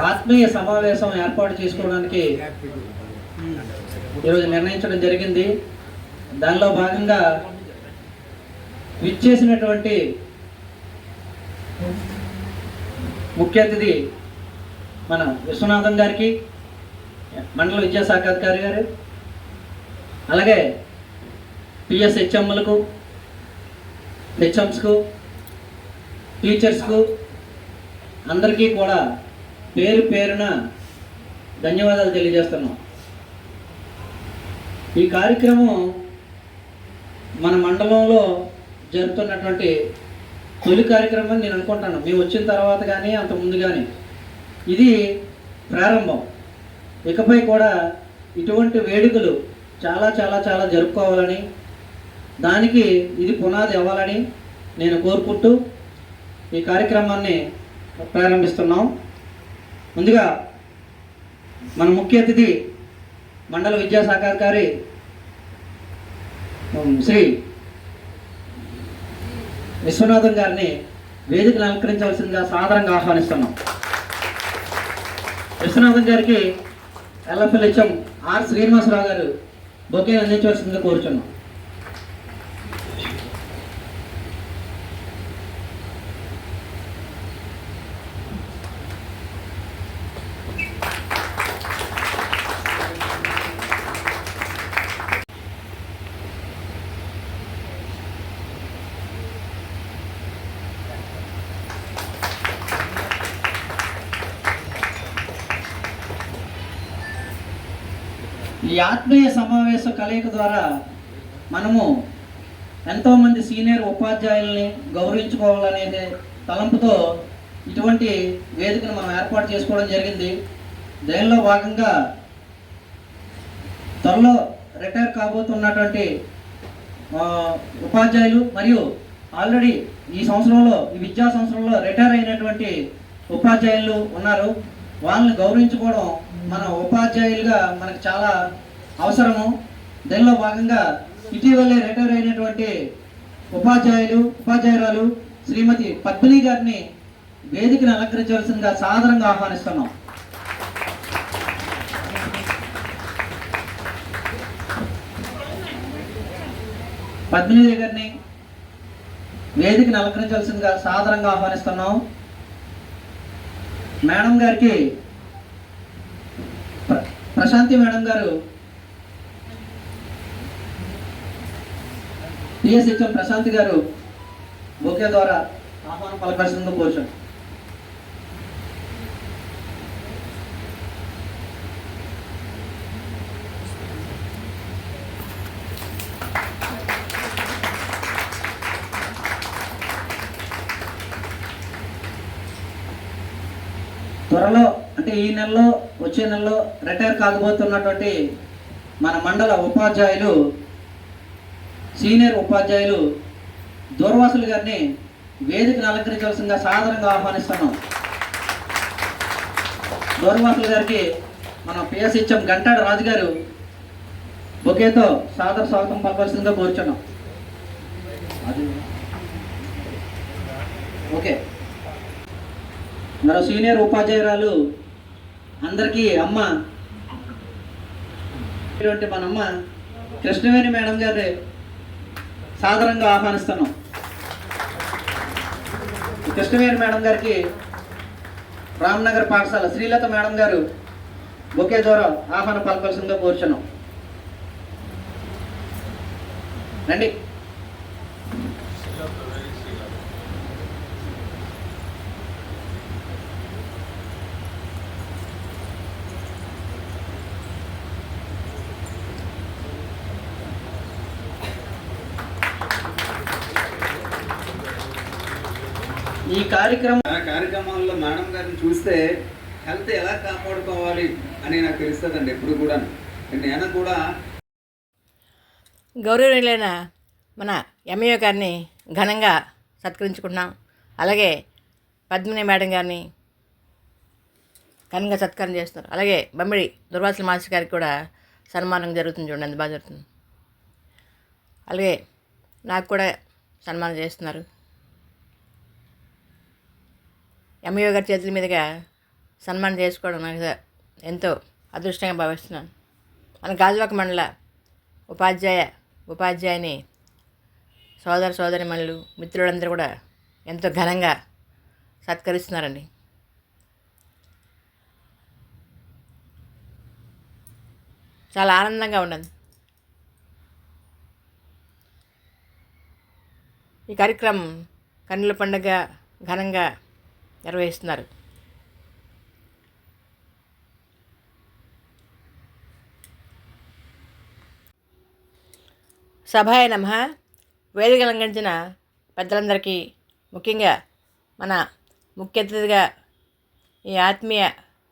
ఆత్మీయ సమావేశం ఏర్పాటు చేసుకోవడానికి ఈరోజు నిర్ణయించడం జరిగింది. దానిలో భాగంగా విచ్చేసినటువంటి ముఖ్య అతిథి మన విశ్వనాథం గారికి, మండల విద్యాశాఖ అధికారి గారు, అలాగే పిఎస్ హెచ్ఎంలకు, హెచ్ఎంస్కు, టీచర్స్కు అందరికీ కూడా పేరు పేరున ధన్యవాదాలు తెలియజేస్తున్నాం. ఈ కార్యక్రమం మన మండలంలో జరుగుతున్నటువంటి తొలి కార్యక్రమం నేను అనుకుంటాను. మేము వచ్చిన తర్వాత కానీ అంత ముందు కానీ ఇది ప్రారంభం. ఇకపై కూడా ఇటువంటి వేడుకలు చాలా చాలా చాలా జరుపుకోవాలని, దానికి ఇది పునాది అవ్వాలని నేను కోరుకుంటూ ఈ కార్యక్రమాన్ని ప్రారంభిస్తున్నాం. ముందుగా మన ముఖ్య అతిథి మండల విద్యాశాఖ అధికారి శ్రీ విశ్వనాథం గారిని వేదికను అలంకరించవలసిందిగా సాదరంగా ఆహ్వానిస్తున్నాం. విశ్వనాథం గారికి ఎల్ఎఫ్ఎల్ హెచ్ఎం ఆర్ శ్రీనివాసరావు గారు బొకేని అందించవలసిందిగా కోరుచున్నాం. ఈ ఆత్మీయ సమావేశ కలయిక ద్వారా మనము ఎంతోమంది సీనియర్ ఉపాధ్యాయుల్ని గౌరవించుకోవాలనే తలంపుతో ఇటువంటి వేదికను మనం ఏర్పాటు చేసుకోవడం జరిగింది. దీనిలో భాగంగా త్వరలో రిటైర్ కాబోతున్నటువంటి ఉపాధ్యాయులు మరియు ఆల్రెడీ ఈ విద్యా సంవత్సరంలో రిటైర్ అయినటువంటి ఉపాధ్యాయులు ఉన్నారు. వాళ్ళని గౌరవించుకోవడం మన ఉపాధ్యాయులుగా మనకు చాలా అవసరము. దీనిలో భాగంగా ఇటీవలే రిటైర్ అయినటువంటి ఉపాధ్యాయురాలు శ్రీమతి పద్మిని గారిని వేదికను అలంకరించవలసిందిగా సాదరంగా ఆహ్వానిస్తున్నాం. పద్మిని గారిని వేదికను అలంకరించవలసిందిగా సాదరంగా ఆహ్వానిస్తున్నాం. మేడం గారికి ప్రశాంతి మేడం గారు, టిఎస్హెచ్ఎం ప్రశాంతి గారు బొకే ద్వారా ఆహ్వానం పలకాల్సిందిగా కోరుచున్నాం. త్వరలో అంటే ఈ నెలలో వచ్చే నెలలో రిటైర్ కాకపోతున్నటువంటి మన మండల ఉపాధ్యాయులు, సీనియర్ ఉపాధ్యాయులు దూర్వాసులు గారిని వేదికను అలంకరించవలసిందిగా సాదరంగా ఆహ్వానిస్తున్నాం. దూర్వాసులు గారికి మన పిఎస్హెచ్ఎం గంటాడ రాజు గారు బొకేతో సాదర స్వాగతం పలకవలసిందిగా కోరుచున్నాం. ఓకే, మరో సీనియర్ ఉపాధ్యాయురాలు అందరికీ అమ్మ మన అమ్మ కృష్ణవేణి మేడం గారి సాదరంగా ఆహ్వానిస్తున్నాం. కృష్ణవేణి మేడం గారికి రామ్నగర్ పాఠశాల శ్రీలత మేడం గారు బొకే ద్వారా ఆహ్వానం పలకాల్సిందిగా కోరుచున్నాం. రండి. ఈ కార్యక్రమాల్లో మేడం గారిని చూస్తే హెల్త్ ఎలా కాపాడుకోవాలి అని నాకు తెలుస్తుందండి. ఎప్పుడు కూడా నేను కూడా గౌరవనీయులైన మన ఎంఏ గారిని ఘనంగా సత్కరించుకుంటున్నాం. అలాగే పద్మిని మేడం గారిని ఘనంగా సత్కారం చేస్తున్నారు. అలాగే బమ్మిడి దుర్వాసుల మాస్టర్ గారికి కూడా సన్మానం జరుగుతుంది. చూడండి, ఎంత బాగా జరుగుతుంది. అలాగే నాకు కూడా సన్మానం చేస్తున్నారు. ఎంఈఓ గారి చేతుల మీదుగా సన్మానం చేసుకోవడం నాకు ఎంతో అదృష్టంగా భావిస్తున్నాను. మన గాజువాక మండల ఉపాధ్యాయుని సోదరిమణులు మిత్రులందరూ కూడా ఎంతో ఘనంగా సత్కరిస్తున్నారండి. చాలా ఆనందంగా ఉన్నది. ఈ కార్యక్రమం కన్నుల పండుగ ఘనంగా నిర్వహిస్తున్నారు. సభాయ నమః. వేదిక అలంకరించిన పెద్దలందరికీ, ముఖ్యంగా మన ముఖ్య అతిథిగా ఈ ఆత్మీయ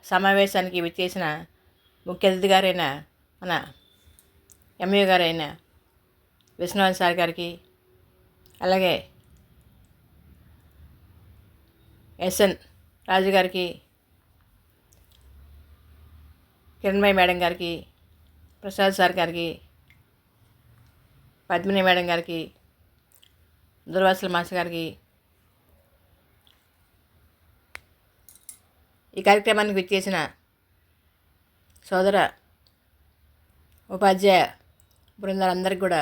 సమావేశానికి విచ్చేసిన ముఖ్య అతిథి గారైన మన ఎంఏ గారైన విశ్వనాథ్ సార్ గారికి, అలాగే ఎస్ఎన్ రాజు గారికి, కిరణ్మయ్య మేడం గారికి, ప్రసాద్ సార్ గారికి, పద్మిని మేడం గారికి, దుర్వాసుల మాస్టర్ గారికి, ఈ కార్యక్రమానికి విచ్చేసిన సోదర ఉపాధ్యాయ బృందాలందరికీ కూడా,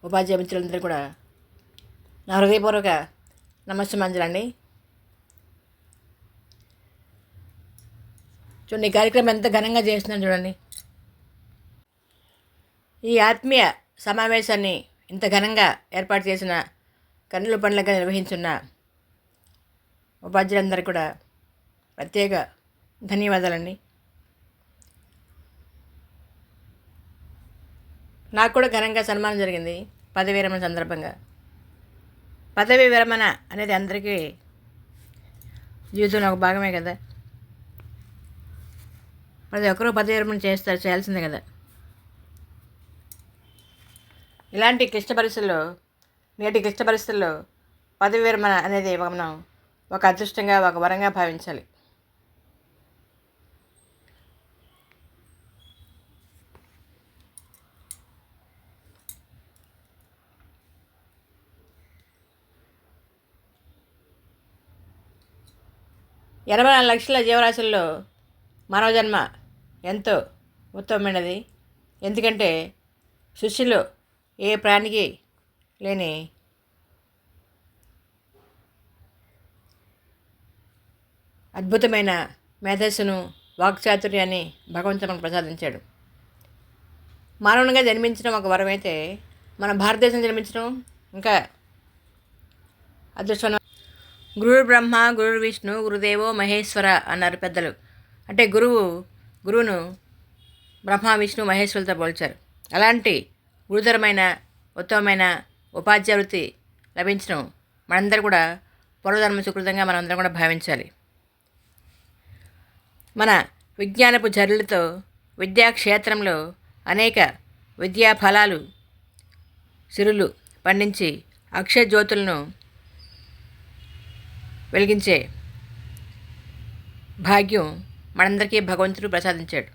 ఉపాధ్యాయ మిత్రులందరికీ కూడా నా హృదయపూర్వక నమస్సుమంజలండి. చూడండి, ఈ కార్యక్రమం ఎంత ఘనంగా చేస్తున్నాను చూడండి. ఈ ఆత్మీయ సమావేశాన్ని ఇంత ఘనంగా ఏర్పాటు చేసిన, కన్నుల పండుగగా నిర్వహించున్న ఉపాధ్యాయులందరికీ కూడా ప్రత్యేక ధన్యవాదాలండి. నాకు కూడా ఘనంగా సన్మానం జరిగింది పదవీ విరమణ సందర్భంగా. పదవీ విరమణ అనేది అందరికీ జీవితంలో ఒక భాగమే కదా. ప్రతి ఒక్కరూ పదవీ విరమణ చేయాల్సిందే కదా. ఇలాంటి నేటి క్లిష్ట పరిస్థితుల్లో పదవీ విరమణ అనేది మనం ఒక అదృష్టంగా, ఒక వరంగా భావించాలి. ఎనభై 44 లక్షల జీవరాశుల్లో మానవ జన్మ ఎంతో ఉత్తమమైనది. ఎందుకంటే సృష్టిలో ఏ ప్రాణికి లేని అద్భుతమైన మేధస్సును, వాక్చాతుర్యాన్ని భగవంతుడు మనకు ప్రసాదించాడు. మానవునిగా జన్మించడం ఒక వరం అయితే, మన భారతదేశం జన్మించడం ఇంకా అదృష్టం. గురుర్ బ్రహ్మ, గురుర్ విష్ణు, గురుదేవో మహేశ్వర అన్నారు పెద్దలు. అంటే గురువును బ్రహ్మ, విష్ణు, మహేశ్వరులతో పోల్చారు. అలాంటి గురుతరమైన, ఉత్తమమైన ఉపాధ్యాయ వృత్తి లభించడం మనందరూ కూడా పూర్వజన్మ సుకృతంగా మనందరం కూడా భావించాలి. మన విజ్ఞానపు జరులతో విద్యాక్షేత్రంలో అనేక విద్యా ఫలాలు, సిరులు పండించి అక్షయ జ్యోతులను వెలిగించే భాగ్యం మనందరికీ భగవంతుడు ప్రసాదించాడు.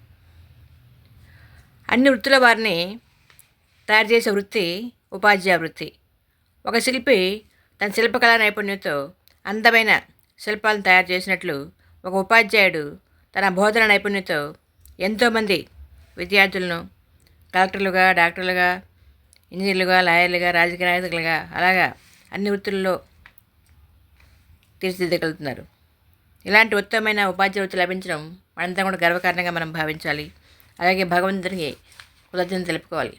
అన్ని వృత్తుల వారిని తయారు చేసే వృత్తి ఉపాధ్యాయ వృత్తి. ఒక శిల్పి తన శిల్పకళా నైపుణ్యంతో అందమైన శిల్పాలను తయారు చేసినట్లు, ఒక ఉపాధ్యాయుడు తన బోధన నైపుణ్యంతో ఎంతోమంది విద్యార్థులను కలెక్టర్లుగా, డాక్టర్లుగా, ఇంజనీర్లుగా, లాయర్లుగా, రాజకీయ నాయకులుగా, అలాగా అన్ని వృత్తుల్లో తీర్చిదిద్దగలుగుతున్నారు. ఇలాంటి ఉత్తమమైన ఉపాధ్యాయ వృత్తి లభించడం మనంతా కూడా గర్వకారణంగా మనం భావించాలి. అలాగే భగవంతుడికి కృతజ్ఞతలు తెలుపుకోవాలి.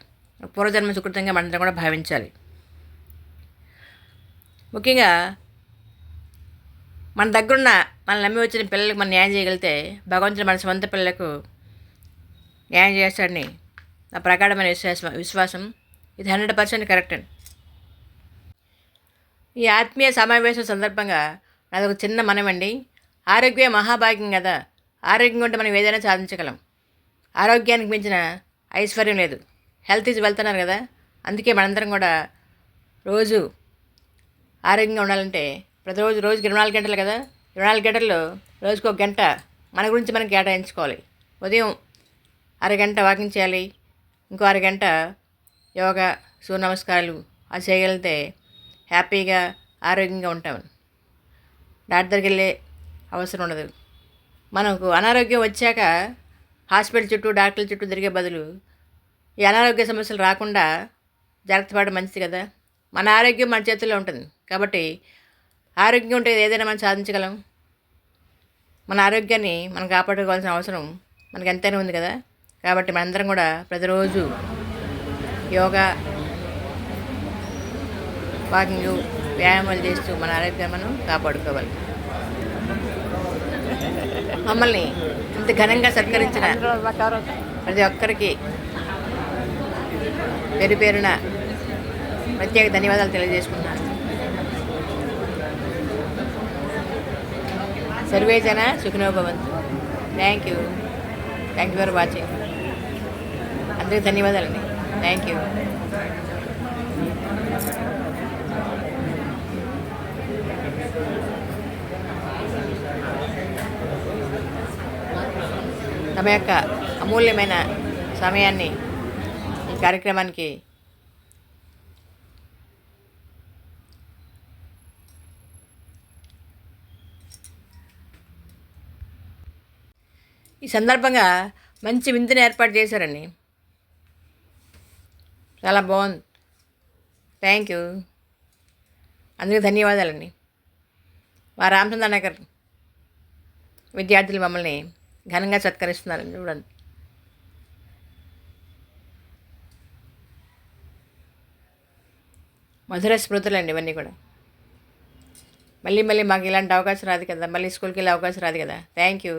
పూర్వజన్మ సుకృతంగా మనంతా కూడా భావించాలి. ముఖ్యంగా మన దగ్గరున్న, మనం నమ్మి వచ్చిన పిల్లలకు మనం న్యాయం చేయగలిగితే భగవంతుడు మన సొంత పిల్లలకు న్యాయం చేస్తాడని నా ప్రగాఢమైన విశ్వాసం. ఇది 100% కరెక్ట్ అండి. ఈ ఆత్మీయ సమావేశం సందర్భంగా నాదొక చిన్న మనమండి. ఆరోగ్య మహాభాగ్యం కదా. ఆరోగ్యంగా ఉంటే మనం ఏదైనా సాధించగలం. ఆరోగ్యానికి మించిన ఐశ్వర్యం లేదు. హెల్త్ ఈజ్ వెల్త్ అన్నారు కదా. అందుకే మనందరం కూడా రోజు ఆరోగ్యంగా ఉండాలంటే రోజుకి 24 గంటలు కదా. 24 గంటల్లో రోజుకు 1 గంట మన గురించి మనం కేటాయించుకోవాలి. ఉదయం అరగంట వాకింగ్ చేయాలి, ఇంకో అరగంట యోగా, సూర్య నమస్కారాలు అది చేయగలిగితే హ్యాపీగా ఆరోగ్యంగా ఉంటాం. డాక్టర్ దగ్గరికి వెళ్ళే అవసరం ఉండదు. మనకు అనారోగ్యం వచ్చాక హాస్పిటల్ చుట్టూ డాక్టర్ల చుట్టూ తిరిగే బదులు ఈ అనారోగ్య సమస్యలు రాకుండా జాగ్రత్త పడడం మంచిది కదా. మన ఆరోగ్యం మన చేతుల్లో ఉంటుంది కాబట్టి ఆరోగ్యం ఉంటే ఏదైనా మనం సాధించగలం. మన ఆరోగ్యాన్ని మనం కాపాడుకోవాల్సిన అవసరం మనకు ఎంతైనా ఉంది కదా. కాబట్టి మనందరం కూడా ప్రతిరోజు యోగా, వాకింగ్, వ్యాయామాలు చేస్తూ మన ఆరోగ్యాన్ని మనం కాపాడుకోవాలి. మమ్మల్ని ఇంత ఘనంగా సత్కరించిన ప్రతి ఒక్కరికి పేరు పేరున ప్రత్యేక ధన్యవాదాలు తెలియజేసుకున్నాను. సర్వే జన సుఖినో భవంతు. Thank you for watching. అందరికీ ధన్యవాదాలండి. Thank you. తమ యొక్క అమూల్యమైన సమయాన్ని ఈ కార్యక్రమానికి ఈ సందర్భంగా మంచి విందుని ఏర్పాటు చేశారండి. చాలా బాగుంది. Thank you. అందుకు ధన్యవాదాలండి. మా రామచంద్ర నగర్ విద్యార్థులు మమ్మల్ని ఘనంగా సత్కరిస్తున్నారండి. చూడండి. మధుర స్మృతులు అండి ఇవన్నీ కూడా. మళ్ళీ మాకు ఇలాంటి అవకాశం రాదు కదా, మళ్ళీ స్కూల్కి వెళ్ళే అవకాశం రాదు కదా. Thank you.